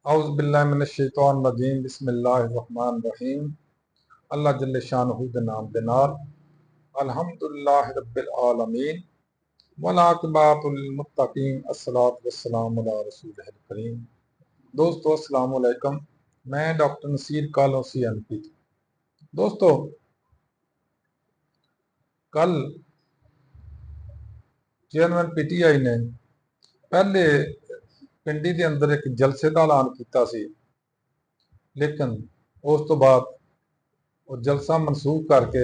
औज़ु बिल्लाहि मिनश्शैतानिर्रजीम बिस्मिल्लाहिर्रहमानिर्रहीम। अल्लाह जल्ले शानहू दे नाम दे नाल अल्हम्दुलिल्लाहि रब्बिल आलमीन वल आक़िबतुल लिल मुत्तक़ीन अस्सलातु वस्सलामु अला रसूलिहिल करीम। दोस्तों अस्सलामु अलैकुम। मैं डॉक्टर नसीर कालोसी एमपी। दोस्तों कल चेयरमैन पीटीआई ने पहले पिंडी के अंदर एक जलसे का ऐलान किया सी, लेकिन उस तो बाद वो जलसा मनसूख करके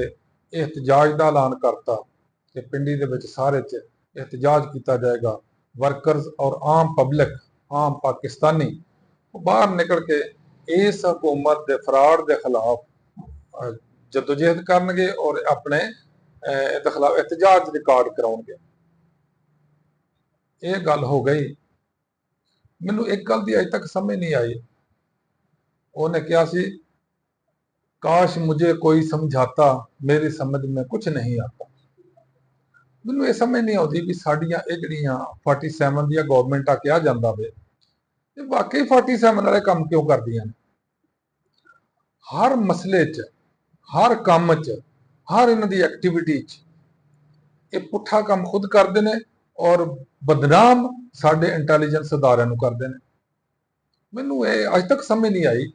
एहतजाज का ऐलान करता कि पिंडी के विच सारे च एहतजाज किया जाएगा। वर्करस और आम पब्लिक, आम पाकिस्तानी वो बाहर निकल के इस हुकूमत के फराड के खिलाफ जदोजहद करनगे और अपने इहदे खिलाफ एहतजाज रिकॉर्ड कराउणगे। ये गल हो गई। मैनू एक गल की अज तक समझ नहीं आई। उन्हें कहा सी, काश मुझे कोई समझाता, मेरी समझ में कुछ नहीं आता। मैनू ये समझ नहीं आती भी साड़ियाँ ये जड़ियाँ 47 दियां गौरमेंटा कहा जाता वे, ये वाकई 47 वाले काम क्यों करदियां ने? हर मसले च, हर काम च, हर इन्हां दी एक्टिविटी च ये पुठा काम खुद करते हैं और बदनाम साडे इंटैलीजेंस अदारियां नूं करते हैं। मैनू ये अज तक समझ नहीं आई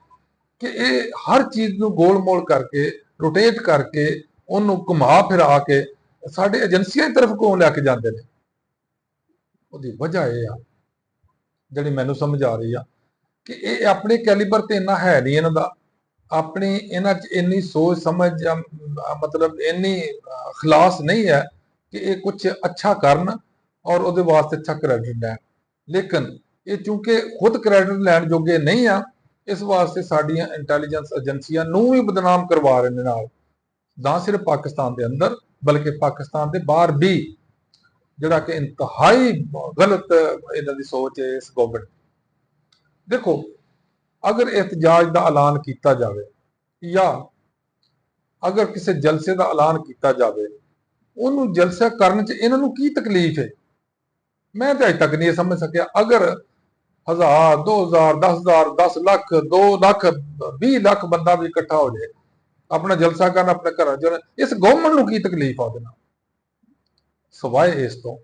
कि ये हर चीज़ नूं गोल मोल करके रोटेट करके उन्होंने घुमा फिरा के साडे एजेंसियां की तरफ क्यों लैके जाते हैं। उसकी वजह यह आ जिहड़ी मैनू समझ आ रही है कि ये अपने कैलीबर ते इन्ना है नहीं, इन्हां दा अपनी इन्हां च इन्नी सोच समझ मतलब इन्नी खलास नहीं है कि ये कुछ अच्छा करन और उसदे वास्ते अच्छा क्रेडिट लैन। लेकिन ये चूंकि खुद क्रेडिट लैन जोगे नहीं आ, इस वास्ते साडियां इंटैलीजेंस एजेंसियां नूं भी बदनाम करवा रहे ने नाल, ना सिर्फ पाकिस्तान के अंदर बल्कि पाकिस्तान के बाहर भी, जिहड़ा कि इंतहाई गलत इन्हां दी सोच है इस गवर्नमेंट। देखो, अगर एहतजाज का ऐलान किया जाए या अगर किसी जलसे का ऐलान किया जाए, उन्होंने जलसा करने च इन्हां नूं की तकलीफ है, मैं तो अज तक नहीं समझ सकिया। अगर 1000, 2000, 10,000, 10 लाख, 2 लाख, 20 लाख बंदा भी इकट्ठा हो जाए अपना जलसा करना अपने घर च, इस गवर्नमेंट नूं की तकलीफ आ देना सवाए इस तो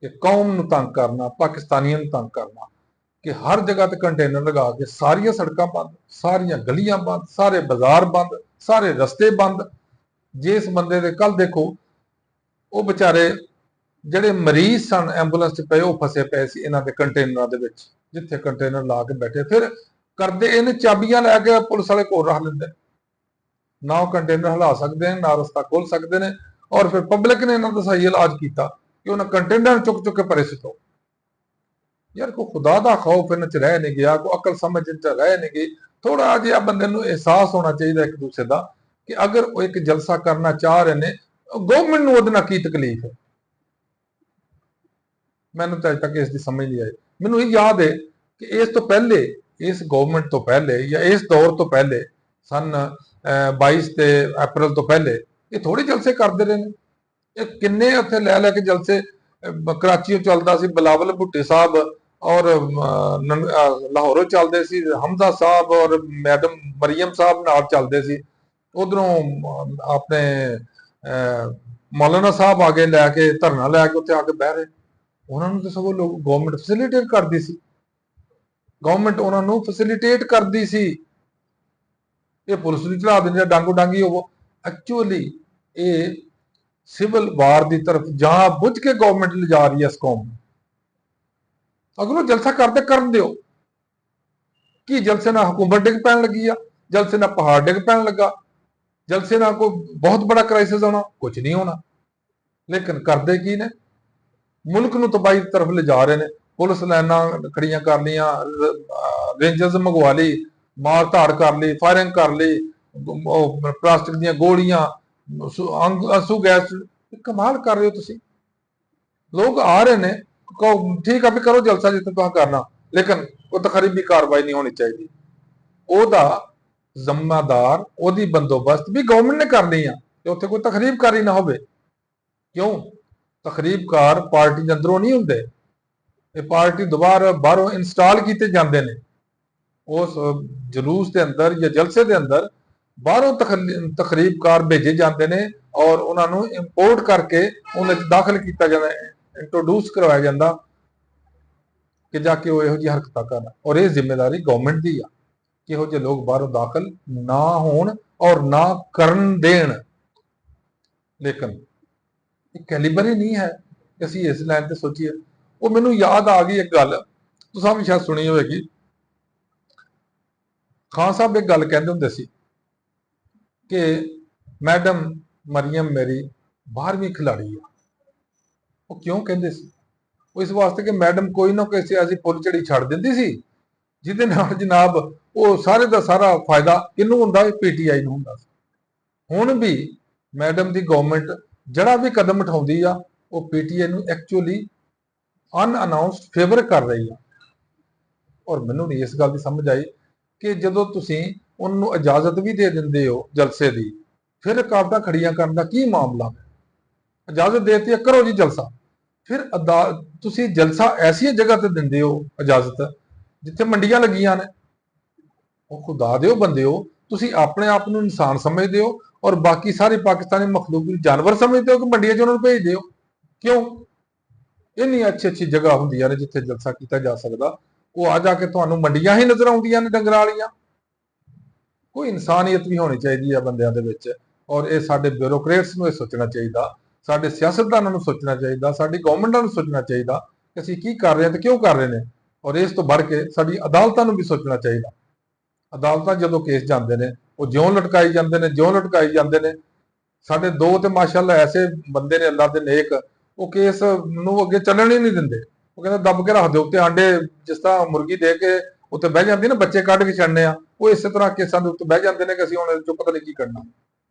कि कौम नूं तंग करना, पाकिस्तानियों नूं तंग करना कि हर जगह ते कंटेनर लगा के सारियां सड़कां बंद, सारियां गलियां बंद, सारे बाजार बंद, सारे रस्ते बंद। जिस बंदे दे कल देखो वो बेचारे ਜਿਹੜੇ ਮਰੀਜ਼ ਸਨ ਐਂਬੂਲੈਂਸ 'ਚ ਪਏ ਉਹ ਫਸੇ ਪਏ ਸੀ ਇਹਨਾਂ ਦੇ ਕੰਟੇਨਰਾਂ ਦੇ ਵਿੱਚ, ਜਿੱਥੇ ਕੰਟੇਨਰ ਲਾ ਕੇ ਬੈਠੇ। ਫਿਰ ਕਰਦੇ ਇਹਨੇ ਚਾਬੀਆਂ ਲੈ ਕੇ ਪੁਲਿਸ ਵਾਲੇ ਕੋਲ ਰੱਖ ਲੈਂਦੇ, ਨਾ ਉਹ ਕੰਟੇਨਰ ਹਿਲਾ ਸਕਦੇ ਨੇ ਨਾ ਰਸਤਾ ਖੋਲ ਸਕਦੇ ਨੇ। ਔਰ ਫਿਰ ਪਬਲਿਕ ਨੇ ਇਹਨਾਂ ਦਾ ਸਹੀ ਇਲਾਜ ਕੀਤਾ ਕਿ ਉਹਨਾਂ ਕੰਟੇਨਰ ਚੁੱਕ ਚੁੱਕ ਕੇ ਪਰੇ ਸਿੱਟੋ। ਯਾਰ ਕੋਈ ਖੁਦਾ ਦਾ ਖੌਫ ਇਹਨਾਂ 'ਚ ਰਹਿ ਨਹੀਂ ਗਿਆ, ਕੋਈ ਅਕਲ ਸਮਝ 'ਚ ਰਹਿ ਨਹੀਂ ਗਈ। ਥੋੜਾ ਜਿਹਾ ਬੰਦੇ ਨੂੰ ਅਹਿਸਾਸ ਹੋਣਾ ਚਾਹੀਦਾ ਇੱਕ ਦੂਸਰੇ ਦਾ ਕਿ ਅਗਰ ਉਹ ਇੱਕ ਜਲਸਾ ਕਰਨਾ ਚਾਹ ਰਹੇ ਨੇ, ਗਵਰਨਮੈਂਟ ਨੂੰ ਉਹਦੇ ਨਾਲ ਕੀ ਤਕਲੀਫ ਹੈ। मैंने तो अज तक इसकी समझ नहीं आई। मैनू ये याद है कि इस तो पहले, इस गवर्नमेंट तो पहले या इस दौर तो पहले सन 22 अप्रैल तो पहले ये थोड़े जलसे करते रहे हैं। ये किन्ने उत्थे लै लैके जलसे कराची चलता सी, बिलावल भुट्टो साहब और लाहौरों चलते सी, हमजा साहब और मैडम मरियम साहब नाल चलते सी। उधरों अपने मौलाना साहब आगे लैके धरना लैके उत्थे आके बह रहे। उन्होंने तो सगों लोग गवर्नमेंट फैसिलिटेट करती सी, गवर्नमेंट उन्होंने फैसिलिटेट करती सी। ये पुलिस भी चढ़ा देंगे डांगो डांगी हो। एक्चुअली ये सिविल वार की तरफ जहां बुझ के गवर्नमेंट ले जा रही है इस कौम। अगर वो जलसा करते कर दो कि जलसे ना हुकूमत डिग पैन लगी आ, जलसे ना पहाड़ डिग पैन लगा, जलसे ना कोई बहुत बड़ा क्राइसिस होना, कुछ नहीं होना। लेकिन करते की ने, मुल्क नूं तबाही की तरफ ले जा रहे हैं। पुलिस लाइना खड़ियां कर लिया, रेंजर्स मंगवा ली, मार धाड़ कर ली, फायरिंग कर ली, प्लास्टिक दी गोलियां, आंसू गैस। कमाल कर रहे हो तुसी। लोग आ रहे हैं, ठीक है भी करो जलसा जितना तुहां करना, लेकिन कोई तकरीबी कार्रवाई नहीं होनी चाहिए। ओदा जिम्मेदार ओदी बंदोबस्त भी गवर्नमेंट ने करनी है कि उत्थे कोई तकरीबकारी ना होवे। क्यों? तकरीबकार पार्टी के अंदरों नहीं होंगे, ये पार्टी दोबारा बाहरों इंस्टॉल किए जाते हैं। उस जलूस के अंदर या जलसे के अंदर बाहरों तकरीबकार भेजे जाते हैं और उन्होंने इंपोर्ट करके उन्हें दाखिल किया जाता है, इंट्रोड्यूस करवाया जाता कि जाके वो यहो जी हरकत करन। और ये जिम्मेदारी गवर्नमेंट की आ कि यहो जे लोग बाहरों दाखिल ना होण और ना करन देण। लेकिन कैलीबर ही नहीं है कि असीं इस लाइन ते सोचीए। वो मैनूं याद आ गई एक गल, तुसां भी शायद सुनी होएगी। खान साहब एक गल कहंदे हुंदे सी कि मैडम मरियम मेरी 12वीं खिलाड़ी है। वो क्यों कहंदे सी? वो इस वास्ते कि मैडम कोई ना कोई ऐसी फुल झड़ी छड़ दिंदी सी जिहदे नाल जनाब वो सारे का सारा फायदा किहनूं हुंदा? पीटीआई नूं हुंदा सी। हुण भी मैडम की गवर्नमेंट ਜਿਹੜਾ भी कदम उठाउंदी आ वो पीटीआई नूं एक्चुअली अनअनाउंसड फेवर कर रही है। और मैनूं नहीं इस गल की समझ आई कि जदों तुसीं उन्होंने इजाजत भी दे दिंदे हो जलसे की, फिर रुकावटां खड़ियां करन दा की मामला है? इजाजत देती है, करो जी जलसा। फिर तुसीं जलसा ऐसी जगह ते दिंदे हो इजाजत जिथे मंडियां लगियां ने। ਉਹ खुदा दे बंदे हो, तुसीं अपने आप ਨੂੰ इंसान समझते हो और बाकी सारी पाकिस्तानी मखलूक ਨੂੰ जानवर समझते हो कि मंडियां 'ਚ ਉਹਨਾਂ ਨੂੰ भेजते हो? क्यों? इन्नी अच्छी अच्छी जगह ਹੁੰਦੀਆਂ ਨੇ ਜਿੱਥੇ ਜਲਸਾ ਕੀਤਾ ਜਾ ਸਕਦਾ, ਉਹ ਆ ਜਾ ਕੇ ਤੁਹਾਨੂੰ ਮੰਡੀਆਂ ਹੀ ਨਜ਼ਰ ਆਉਂਦੀਆਂ ਨੇ ਡੰਗਰਾਂ ਵਾਲੀਆਂ। ਕੋਈ ਇਨਸਾਨੀਅਤ ਵੀ ਹੋਣੀ ਚਾਹੀਦੀ ਹੈ ਬੰਦਿਆਂ ਦੇ ਵਿੱਚ। ਔਰ ਇਹ ਸਾਡੇ ਬਿਊਰੋਕਰੇਟਸ ਨੂੰ ਇਹ ਸੋਚਣਾ ਚਾਹੀਦਾ, ਸਾਡੇ ਸਿਆਸਤਦਾਨਾਂ ਨੂੰ ਸੋਚਣਾ ਚਾਹੀਦਾ, ਸਾਡੀ ਗਵਰਨਮੈਂਟਾਂ ਨੂੰ ਸੋਚਣਾ ਚਾਹੀਦਾ ਕਿ ਅਸੀਂ ਕੀ ਕਰ ਰਹੇ ਹਾਂ ਤੇ ਕਿਉਂ ਕਰ ਰਹੇ ਨੇ। ਔਰ ਇਸ ਤੋਂ ਵੱਧ ਕੇ ਸਾਡੀ ਅਦਾਲਤਾਂ ਨੂੰ ਵੀ ਸੋਚਣਾ ਚਾਹੀਦਾ। ਅਦਾਲਤਾਂ ਜਦੋਂ ਕੇਸ ਜਾਂਦੇ ਨੇ ਉਹ ਜਿਉਂ ਲਟਕਾਈ ਜਾਂਦੇ ਨੇ, ਜਿਉਂ ਲਟਕਾਈ ਜਾਂਦੇ ਨੇ। ਸਾਡੇ ਦੋ ਤੇ ਮਾਸ਼ਾਅੱਲਾ ਐਸੇ ਬੰਦੇ ਨੇ ਅੱਲਾਹ ਦੇ ਨੇਕ, ਉਹ ਕੇਸ ਨੂੰ ਅੱਗੇ ਚੱਲਣ ਹੀ ਨਹੀਂ ਦਿੰਦੇ। ਉਹ ਕਹਿੰਦੇ ਦੱਬ ਕੇ ਰੱਖ ਦਿਓ ਉੱਤੇ, ਆਂਡੇ ਜਿਸ ਤਰ੍ਹਾਂ ਮੁਰਗੀ ਦੇ ਕੇ ਉੱਤੇ ਬਹਿ ਜਾਂਦੀ ਨਾ, ਬੱਚੇ ਕੱਢ ਕੇ ਛੱਡਨੇ ਆ, ਉਹ ਇਸੇ ਤਰ੍ਹਾਂ ਕੇਸਾਂ ਦੇ ਉੱਤੇ ਬਹਿ ਜਾਂਦੇ ਨੇ ਕਿ ਅਸੀਂ ਹੁਣ ਇਹਦੇ ਚੋਂ ਪਤਾ ਨਹੀਂ ਕੀ ਕਰਨਾ।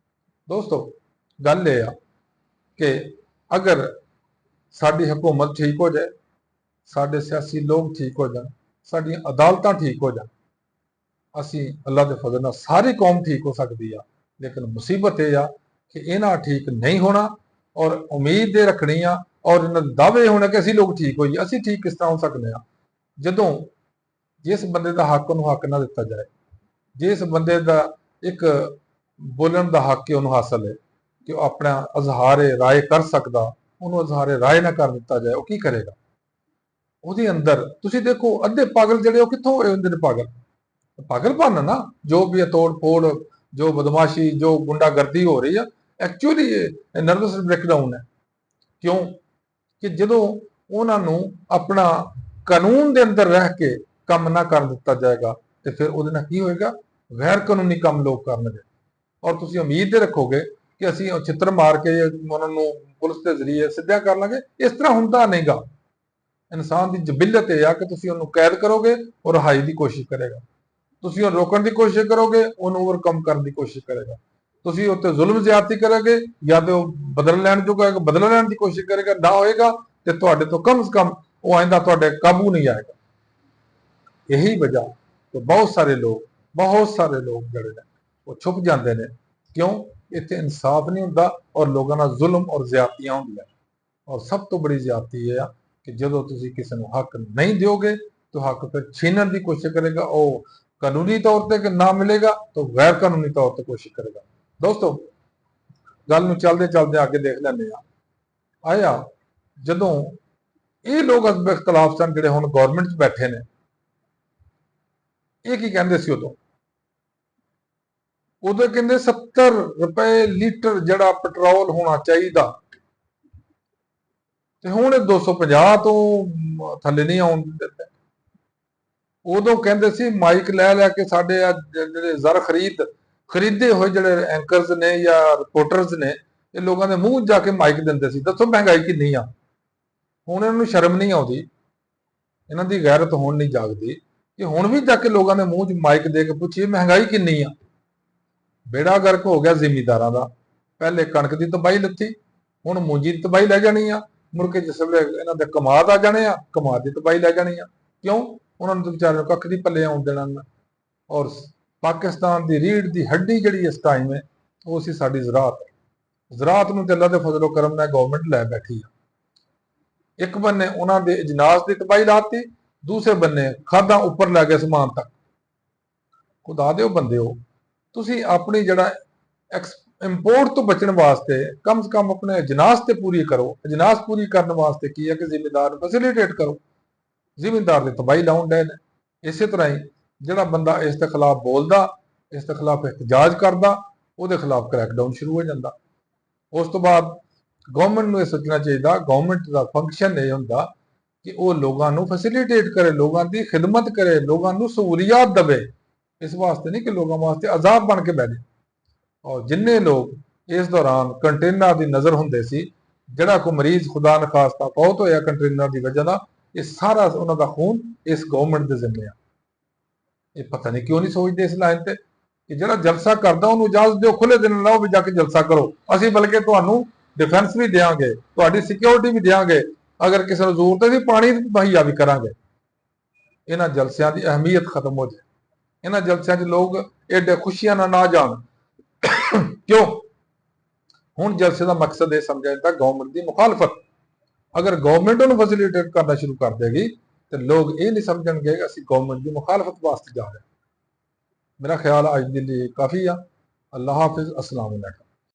ਦੋਸਤੋ ਗੱਲ ਇਹ ਆ ਕਿ ਅਗਰ ਸਾਡੀ ਹਕੂਮਤ ਠੀਕ ਹੋ ਜਾਏ, ਸਾਡੇ ਸਿਆਸੀ ਲੋਕ ਠੀਕ ਹੋ ਜਾਣ, ਸਾਡੀਆਂ ਅਦਾਲਤਾਂ ਠੀਕ ਹੋ ਜਾਣ, ਅਸੀਂ ਅੱਲਾਹ ਦੇ ਫਜ਼ਲ ਨਾਲ ਸਾਰੀ ਕੌਮ ਠੀਕ ਹੋ ਸਕਦੀ ਆ। ਲੇਕਿਨ ਮੁਸੀਬਤ ਇਹ ਆ ਕਿ ਇਹਨਾਂ ਠੀਕ ਨਹੀਂ ਹੋਣਾ ਔਰ ਉਮੀਦ ਦੇ ਰੱਖਣੀ ਆ ਔਰ ਇਹਨਾਂ ਦੇ ਦਾਅਵੇ ਹੋਣਾ ਕਿ ਅਸੀਂ ਲੋਕ ਠੀਕ ਹੋਈਏ। ਅਸੀਂ ਠੀਕ ਕਿਸ ਤਰ੍ਹਾਂ ਹੋ ਸਕਦੇ ਆ ਜਦੋਂ ਜਿਸ ਬੰਦੇ ਦਾ ਹੱਕ ਉਹਨੂੰ ਹੱਕ ਨਾ ਦਿੱਤਾ ਜਾਏ, ਜਿਸ ਬੰਦੇ ਦਾ ਇੱਕ ਬੋਲਣ ਦਾ ਹੱਕ ਹੈ ਉਹਨੂੰ ਹਾਸਲ ਹੈ ਕਿ ਉਹ ਆਪਣਾ ਇਜ਼ਹਾਰ ਰਾਏ ਕਰ ਸਕਦਾ, ਉਹਨੂੰ ਇਜ਼ਹਾਰ ਰਾਏ ਨਾ ਕਰ ਦਿੱਤਾ ਜਾਏ, ਉਹ ਕੀ ਕਰੇਗਾ? ਉਹਦੇ ਅੰਦਰ ਤੁਸੀਂ ਦੇਖੋ ਅੱਧੇ ਪਾਗਲ ਜਿਹੜੇ ਉਹ ਕਿੱਥੋਂ ਹੋਏ ਹੁੰਦੇ ਨੇ ਪਾਗਲ? पागलपन ना, जो भी तोड़ फोड़, जो बदमाशी, जो गुंडागर्दी हो रही है, एक्चुअली नर्वस ब्रेकडाउन है। क्यों कि जो उन्होंने अपना कानून के अंदर रह के काम ना कर दिता जाएगा तो फिर वो की होएगा? गैर कानूनी काम लोग करनगे। और तुम उम्मीद रखोगे कि असी चित्र मार के उन्होंने पुलिस के जरिए सिद्धा कर लेंगे, इस तरह होंदा नहीं गा। इंसान की जबिलत यह है कि तुम उन्होंने कैद करोगे और रिहाई की कोशिश करेगा, ਤੁਸੀਂ ਉਹ ਰੋਕਣ ਦੀ ਕੋਸ਼ਿਸ਼ ਕਰੋਗੇ, ਉਹਨੂੰ ਓਵਰਕਮ ਕਰਨ ਦੀ ਕੋਸ਼ਿਸ਼ ਕਰੇਗਾ। ਤੁਸੀਂ ਉੱਤੇ ਜ਼ੁਲਮ ਜ਼ਿਆਦਤੀ ਕਰੋਗੇ ਜਾਂ ਤੇ ਉਹ ਬਦਲਾ ਲੈਣ ਜੋਗਾ ਬਦਲਾ ਲੈਣ ਦੀ ਕੋਸ਼ਿਸ਼ ਕਰੇਗਾ, ਨਾ ਹੋਏਗਾ ਤੇ ਤੁਹਾਡੇ ਤੋਂ ਕਮ ਸੇ ਕਮ ਉਹ ਆਇੰਦਾ ਤੁਹਾਡੇ ਕਾਬੂ ਨਹੀਂ ਆਏਗਾ। यही वजह तो बहुत सारे लोग ਜਿਹੜੇ ਨੇ ਉਹ ਛੁਪ ਜਾਂਦੇ ਨੇ। ਕਿਉਂ? ਇੱਥੇ ਇਨਸਾਫ ਨਹੀਂ ਹੁੰਦਾ ਔਰ ਲੋਕਾਂ ਨਾਲ ਜ਼ੁਲਮ ਔਰ ਜ਼ਿਆਦਤੀਆਂ ਹੁੰਦੀਆਂ। ਔਰ ਸਭ ਤੋਂ ਬੜੀ ਜ਼ਿਆਦਤੀ ਇਹ ਆ ਕਿ ਜਦੋਂ ਤੁਸੀਂ ਕਿਸੇ ਨੂੰ ਹੱਕ ਨਹੀਂ ਦਿਓਗੇ ਤਾਂ ਹੱਕ ਫਿਰ ਛੀਨਣ ਦੀ ਕੋਸ਼ਿਸ਼ ਕਰੇਗਾ, ਉਹ कानूनी तौर पर ना मिलेगा तो गैर कानूनी तौर पर कोशिश करेगा। दोस्तों गल नूं चलदे चलदे आगे देख लैंदे आ, आया जदों ये लोग हज़ब इख्तलाफ सन जिहड़े हुण गौरमेंट च बैठे ने, ये की कहंदे सी उदों कहंदे 70 रुपए लीटर जिहड़ा पेट्रोल होना चाहिए ते हुण 250 तो थल्ले नहीं आउण दिंदे। उदों कहते सी माइक लै लैके साडे जिहड़े ज़र खरीदे हुए जिहड़े एंकरस ने या रिपोर्टर्स ने, ये लोगों के मूँह जाके माइक दिंदे सी, दसो महंगाई किन्नी आ। हुण इन्हां नूं शर्म नहीं आउंदी, इन्हां दी गैरत हुण नहीं जागदी कि हुण भी जाके लोगों के मूँह च माइक दे के पुछिए महंगाई किन्नी आ। बेड़ा गर्क हो गया जिमीदारां दा। पहले कणक की तबाही लथी, हुण मूंजी की तबाही लै जानी आ, मुड़ के जिस वेले इन्हां दे कमाद आ जाने आ, कमाद की तबाही लै जानी आ। क्यों? उन्होंने तो बेचारे कख नहीं पल्ले आउण देना। और पाकिस्तान की रीढ़ की हड्डी जिहड़ी इस टाइम है वो सी साडी ज़राअत। ज़राअत नूं ते अल्लाह दे फजलो करम नाल गवर्नमेंट लै बैठी है। एक बन्ने उन्हां दे इजनास की तबाही लाती, दूसरे बन्ने खादां उपर लै गए समान तक। ਖੁਦਾ ਦੇ ਉਹ ਬੰਦੇ ਹੋ, ਤੁਸੀਂ ਆਪਣੀ ਜਿਹੜਾ ਇੰਪੋਰਟ ਤੋਂ ਬਚਣ ਵਾਸਤੇ ਕਮ ਸੇ ਕਮ ਆਪਣੇ ਅਜਨਾਸ ਤੇ ਪੂਰੀ ਕਰੋ। ਅਜਨਾਸ ਪੂਰੀ ਕਰਨ ਵਾਸਤੇ ਕੀ ਹੈ ਕਿ ਜ਼ਿਮੀਂਦਾਰ ਨੂੰ ਫੈਸਿਲੀਟੇਟ ਕਰੋ। ਜ਼ਿਮੀਂਦਾਰ ਦੇ ਤਬਾਹੀ ਲਾਉਣ ਡਏ ਨੇ। ਇਸੇ ਤਰ੍ਹਾਂ ਹੀ ਜਿਹੜਾ ਬੰਦਾ ਇਸ ਦੇ ਖਿਲਾਫ ਬੋਲਦਾ, ਇਸ ਦੇ ਖਿਲਾਫ ਇhtਜਾਜ ਕਰਦਾ, ਉਹਦੇ ਖਿਲਾਫ ਕ੍ਰੈਕਡਾਊਨ ਸ਼ੁਰੂ ਹੋ ਜਾਂਦਾ। ਉਸ ਤੋਂ ਬਾਅਦ ਗਵਰਨਮੈਂਟ ਨੂੰ ਇਹ ਸੋਚਣਾ ਚਾਹੀਦਾ, ਗਵਰਨਮੈਂਟ ਦਾ ਫੰਕਸ਼ਨ ਇਹ ਹੁੰਦਾ ਕਿ ਉਹ ਲੋਕਾਂ ਨੂੰ ਫੈਸਿਲੀਟੇਟ ਕਰੇ, ਲੋਕਾਂ ਦੀ ਖਿਦਮਤ ਕਰੇ, ਲੋਕਾਂ ਨੂੰ ਸਹੂਲੀਅਤ ਦੇਵੇ। ਇਸ ਵਾਸਤੇ ਨਹੀਂ ਕਿ ਲੋਕਾਂ ਵਾਸਤੇ ਅਜ਼ਾਬ ਬਣ ਕੇ ਬਹਿ ਜਾਏ। ਔਰ ਜਿੰਨੇ ਲੋਕ ਇਸ ਦੌਰਾਨ ਕੰਟੇਨਰ ਦੀ ਨਜ਼ਰ ਹੁੰਦੇ ਸੀ, ਜਿਹੜਾ ਕੋਈ ਮਰੀਜ਼ ਖੁਦਾ ਨਖਾਸਤਾ ਫੌਤ ਹੋਇਆ ਕੰਟੇਨਰ ਦੀ ਵਜ੍ਹਾ ਨਾਲ, ਇਹ ਸਾਰਾ ਉਹਨਾਂ ਦਾ ਖੂਨ ਇਸ ਗਵਰਨਮੈਂਟ ਦੇ ਜ਼ਿੰਮੇ ਆ। ਇਹ ਪਤਾ ਨਹੀਂ ਕਿਉਂ ਨਹੀਂ ਸੋਚਦੇ ਇਸ ਲਾਈਨ ਤੇ ਕਿ ਜਿਹੜਾ ਜਲਸਾ ਕਰਦਾ ਉਹਨੂੰ ਇਜਾਜ਼ਤ ਦਿਓ, ਖੁੱਲੇ ਦਿਨ ਲਾਓ ਵੀ ਜਾ ਕੇ ਜਲਸਾ ਕਰੋ। ਅਸੀਂ ਬਲਕਿ ਤੁਹਾਨੂੰ ਡਿਫੈਂਸ ਵੀ ਦੇਵਾਂਗੇ, ਤੁਹਾਡੀ ਸਿਕਿਉਰਿਟੀ ਵੀ ਦੇਵਾਂਗੇ, ਅਗਰ ਕਿਸੇ ਨੂੰ ਜ਼ਰੂਰਤ ਹੈ ਵੀ ਪਾਣੀ ਮੁਹੱਈਆ ਵੀ ਕਰਾਂਗੇ। ਇਹਨਾਂ ਜਲਸਿਆਂ ਦੀ ਅਹਿਮੀਅਤ ਖਤਮ ਹੋ ਜਾਏ। ਇਹਨਾਂ ਜਲਸਿਆਂ 'ਚ ਲੋਕ ਏਡੇ ਖੁਸ਼ੀਆਂ ਨਾਲ ਨਾ ਜਾਣ। ਕਿਉਂ? ਹੁਣ ਜਲਸੇ ਦਾ ਮਕਸਦ ਇਹ ਸਮਝਿਆ ਜਾਂਦਾ ਗਵਰਨਮੈਂਟ ਦੀ ਮੁਖਾਲਫਤ। ਅਗਰ ਗਵਰਨਮੈਂਟ ਨੂੰ ਫੈਸਿਲੀਟੇਟ ਕਰਨਾ ਸ਼ੁਰੂ ਕਰ ਦੇਗੀ ਤੇ ਲੋਕ ਇਹ ਨਹੀਂ ਸਮਝਣਗੇ ਕਿ ਅਸੀਂ ਗਵਰਨਮੈਂਟ ਦੀ ਮੁਖਾਲਫਤ ਵਾਸਤੇ ਜਾ ਰਹੇ। ਮੇਰਾ ਖਿਆਲ ਅੱਜ ਦੇ ਲਈ ਕਾਫੀ ਆ। ਅੱਲਾਹ ਹਾਫਿਜ਼। अस्सलाम वालेकुम।